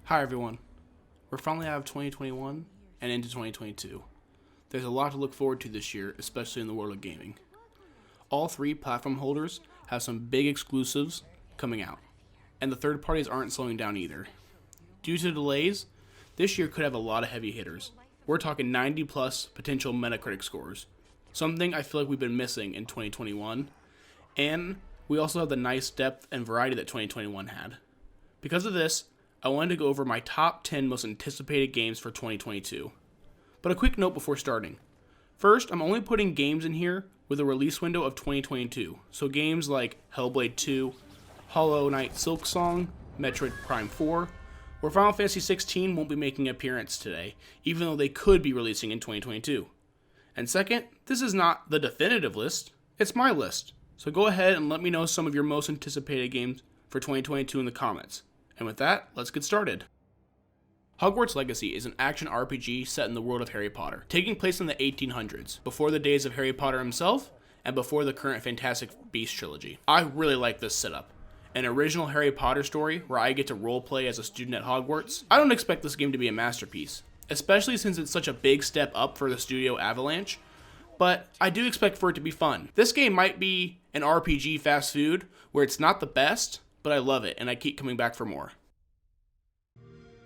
Hi everyone. We're finally out of 2021 and into 2022. There's a lot to look forward to this year, especially in the world of gaming. All three platform holders have some big exclusives coming out, and the third parties aren't slowing down either. Due to delays, this year could have a lot of heavy hitters. We're talking 90 plus potential Metacritic scores, something I feel like we've been missing in 2021, and we also have the nice depth and variety that 2021 had. Because of this, I wanted to go over my top 10 most anticipated games for 2022. But a quick note before starting. First, I'm only putting games in here with a release window of 2022, so games like Hellblade 2, Hollow Knight Silksong, Metroid Prime 4, or Final Fantasy 16 won't be making an appearance today, even though they could be releasing in 2022. And second, this is not the definitive list, it's my list. So go ahead and let me know some of your most anticipated games for 2022 in the comments. And with that, let's get started. Hogwarts Legacy is an action RPG set in the world of Harry Potter, taking place in the 1800s, before the days of Harry Potter himself, and before the current Fantastic Beasts trilogy. I really like this setup. An original Harry Potter story where I get to roleplay as a student at Hogwarts. I don't expect this game to be a masterpiece, especially since it's such a big step up for the studio Avalanche, but I do expect for it to be fun. This game might be an RPG fast food where it's not the best, but I love it and I keep coming back for more.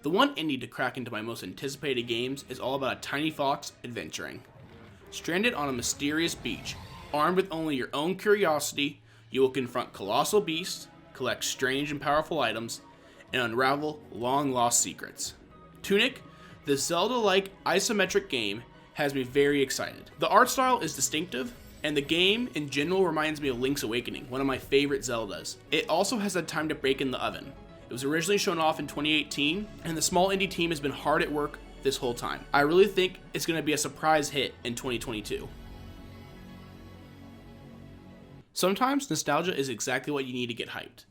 The one indie to crack into my most anticipated games is all about a tiny fox adventuring. Stranded on a mysterious beach, armed with only your own curiosity, you will confront colossal beasts, collect strange and powerful items, and unravel long-lost secrets. Tunic, the Zelda-like isometric game, has me very excited. The art style is distinctive, and the game in general reminds me of Link's Awakening, one of my favorite Zeldas. It also has had time to bake in the oven. It was originally shown off in 2018, and the small indie team has been hard at work this whole time. I really think it's going to be a surprise hit in 2022. Sometimes nostalgia is exactly what you need to get hyped,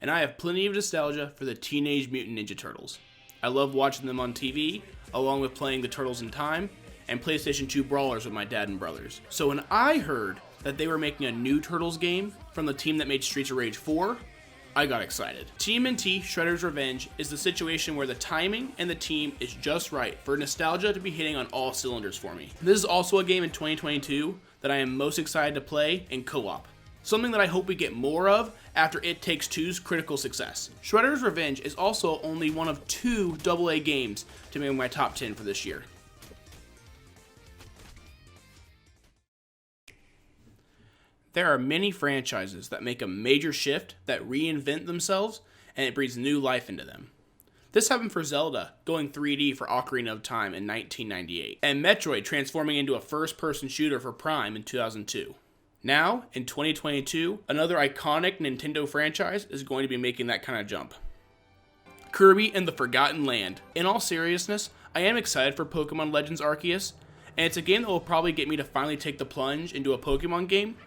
and I have plenty of nostalgia for the Teenage Mutant Ninja Turtles. I love watching them on TV, along with playing the Turtles in Time, and PlayStation 2 brawlers with my dad and brothers. So when I heard that they were making a new Turtles game from the team that made Streets of Rage 4, I got excited. TMNT Shredder's Revenge is the situation where the timing and the team is just right for nostalgia to be hitting on all cylinders for me. This is also a game in 2022 that I am most excited to play in co-op. Something that I hope we get more of after It Takes Two's critical success. Shredder's Revenge is also only one of 2 AA games to make my top 10 for this year. There are many franchises that make a major shift, that reinvent themselves, and it breathes new life into them. This happened for Zelda, going 3D for Ocarina of Time in 1998, and Metroid transforming into a first-person shooter for Prime in 2002. Now, in 2022, another iconic Nintendo franchise is going to be making that kind of jump. Kirby and the Forgotten Land. In all seriousness, I am excited for Pokemon Legends Arceus, and it's a game that will probably get me to finally take the plunge into a Pokemon game,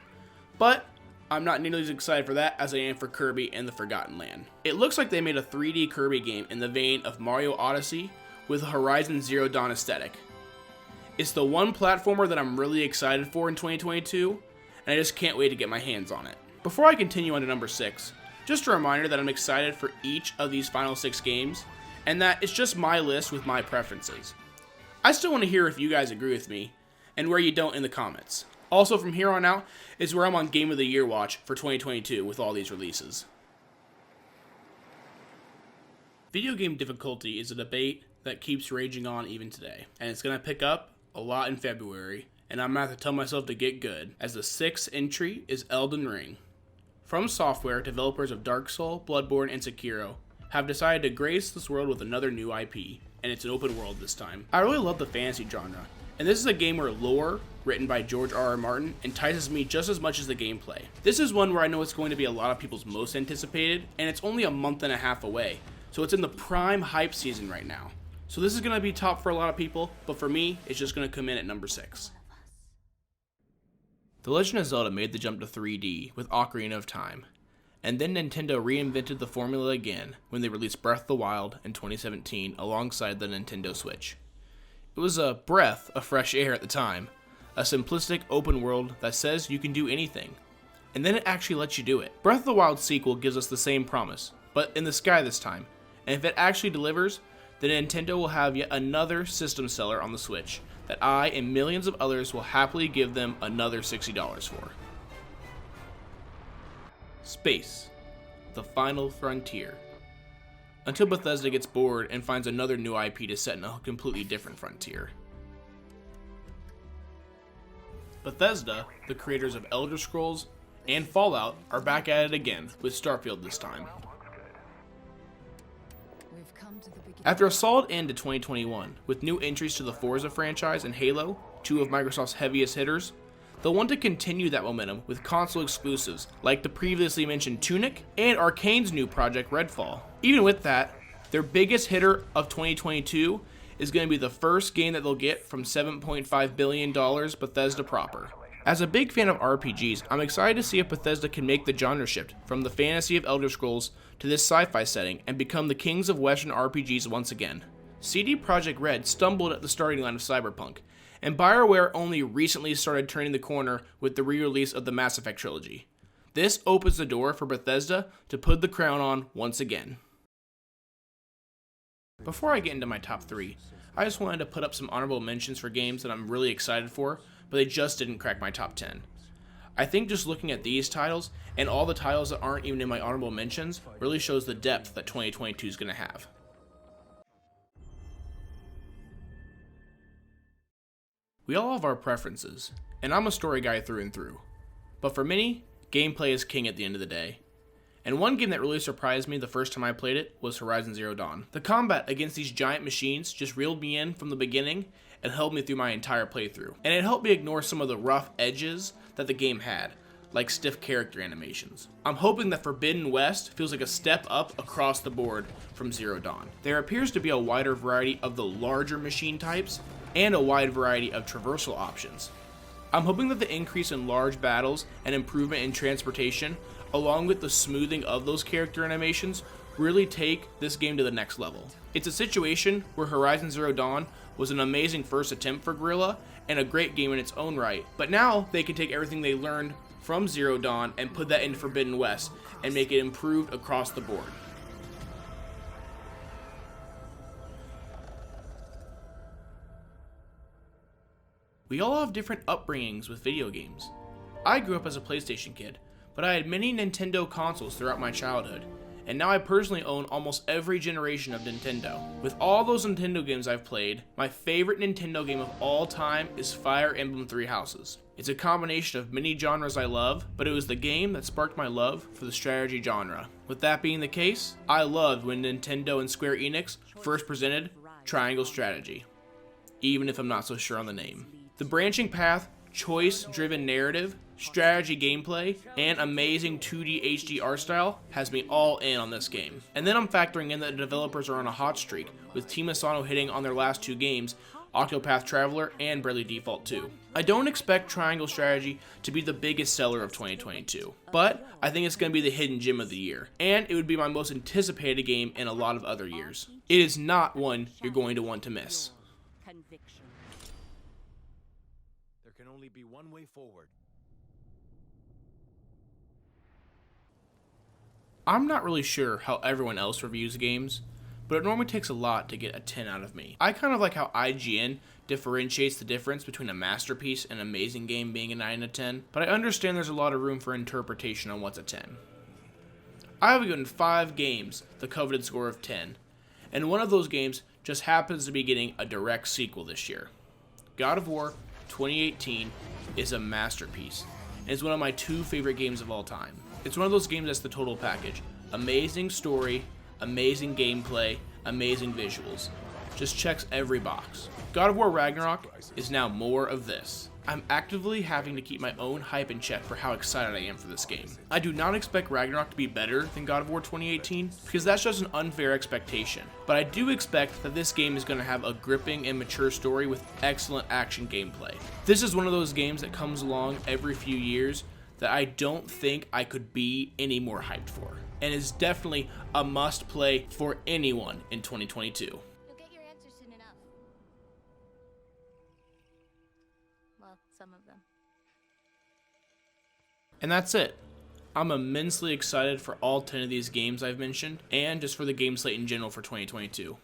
but I'm not nearly as excited for that as I am for Kirby and the Forgotten Land. It looks like they made a 3D Kirby game in the vein of Mario Odyssey with a Horizon Zero Dawn aesthetic. It's the one platformer that I'm really excited for in 2022, and I just can't wait to get my hands on it. Before I continue on to number 6, just a reminder that I'm excited for each of these final 6 games, and that it's just my list with my preferences. I still want to hear if you guys agree with me, and where you don't in the comments. Also, from here on out is where I'm on Game of the Year watch for 2022 with all these releases. Video game difficulty is a debate that keeps raging on even today, and it's going to pick up a lot in February, and I'm going to have to tell myself to get good, as the 6th entry is Elden Ring. From Software, developers of Dark Souls, Bloodborne, and Sekiro, have decided to grace this world with another new IP, and it's an open world this time. I really love the fantasy genre, and this is a game where lore, written by George R.R. Martin, entices me just as much as the gameplay. This is one where I know it's going to be a lot of people's most anticipated, and it's only a month and a half away, so it's in the prime hype season right now. So this is going to be top for a lot of people, but for me, it's just going to come in at number 6. The Legend of Zelda made the jump to 3D with Ocarina of Time, and then Nintendo reinvented the formula again when they released Breath of the Wild in 2017 alongside the Nintendo Switch. It was a breath of fresh air at the time, a simplistic open world that says you can do anything, and then it actually lets you do it. Breath of the Wild sequel gives us the same promise, but in the sky this time, and if it actually delivers, then Nintendo will have yet another system seller on the Switch that I and millions of others will happily give them another $60 for. Space, the final frontier. Until Bethesda gets bored and finds another new IP to set in a completely different frontier. Bethesda, the creators of Elder Scrolls and Fallout, are back at it again, with Starfield this time. After a solid end to 2021, with new entries to the Forza franchise and Halo, two of Microsoft's heaviest hitters, they'll want to continue that momentum with console exclusives like the previously mentioned Tunic and Arcane's new project Redfall. Even with that, their biggest hitter of 2022 is going to be the first game that they'll get from $7.5 billion Bethesda proper. As a big fan of RPGs, I'm excited to see if Bethesda can make the genre shift from the fantasy of Elder Scrolls to this sci-fi setting and become the kings of Western RPGs once again. CD Projekt Red stumbled at the starting line of Cyberpunk, and BioWare only recently started turning the corner with the re-release of the Mass Effect trilogy. This opens the door for Bethesda to put the crown on once again. Before I get into my top 3, I just wanted to put up some honorable mentions for games that I'm really excited for, but they just didn't crack my top 10. I think just looking at these titles, and all the titles that aren't even in my honorable mentions, really shows the depth that 2022 is going to have. We all have our preferences, and I'm a story guy through and through. But for many, gameplay is king at the end of the day. And one game that really surprised me the first time I played it was Horizon Zero Dawn. The combat against these giant machines just reeled me in from the beginning and held me through my entire playthrough. And it helped me ignore some of the rough edges that the game had, like stiff character animations. I'm hoping that Forbidden West feels like a step up across the board from Zero Dawn. There appears to be a wider variety of the larger machine types and a wide variety of traversal options. I'm hoping that the increase in large battles and improvement in transportation, along with the smoothing of those character animations, really take this game to the next level. It's a situation where Horizon Zero Dawn was an amazing first attempt for Guerrilla and a great game in its own right, but now they can take everything they learned from Zero Dawn and put that into Forbidden West and make it improved across the board. We all have different upbringings with video games. I grew up as a PlayStation kid, but I had many Nintendo consoles throughout my childhood, and now I personally own almost every generation of Nintendo. With all those Nintendo games I've played, my favorite Nintendo game of all time is Fire Emblem Three Houses. It's a combination of many genres I love, but it was the game that sparked my love for the strategy genre. With that being the case, I loved when Nintendo and Square Enix first presented Triangle Strategy, even if I'm not so sure on the name. The branching path, choice-driven narrative, strategy gameplay, and amazing 2D HD art style has me all in on this game. And then I'm factoring in that the developers are on a hot streak, with Team Asano hitting on their last two games, Octopath Traveler and Bravely Default 2. I don't expect Triangle Strategy to be the biggest seller of 2022, but I think it's going to be the hidden gem of the year, and it would be my most anticipated game in a lot of other years. It is not one you're going to want to miss. There can only be one way forward. I'm not really sure how everyone else reviews games, but it normally takes a lot to get a 10 out of me. I kind of like how IGN differentiates the difference between a masterpiece and an amazing game being a 9 out of 10, but I understand there's a lot of room for interpretation on what's a 10. I have given 5 games the coveted score of 10, and one of those games just happens to be getting a direct sequel this year. God of War 2018 is a masterpiece, and it's one of my 2 favorite games of all time. It's one of those games that's the total package. Amazing story, amazing gameplay, amazing visuals. Just checks every box. God of War Ragnarok is now more of this. I'm actively having to keep my own hype in check for how excited I am for this game. I do not expect Ragnarok to be better than God of War 2018, because that's just an unfair expectation. But I do expect that this game is going to have a gripping and mature story with excellent action gameplay. This is one of those games that comes along every few years that I don't think I could be any more hyped for, and is definitely a must play for anyone in 2022. You'll get your answer soon enough. Well, some of them. And that's it. I'm immensely excited for all 10 of these games I've mentioned, and just for the game slate in general for 2022.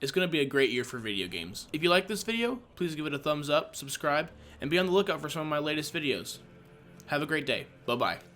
It's going to be a great year for video games. If you like this video, please give it a thumbs up, subscribe, and be on the lookout for some of my latest videos. Have a great day. Bye-bye.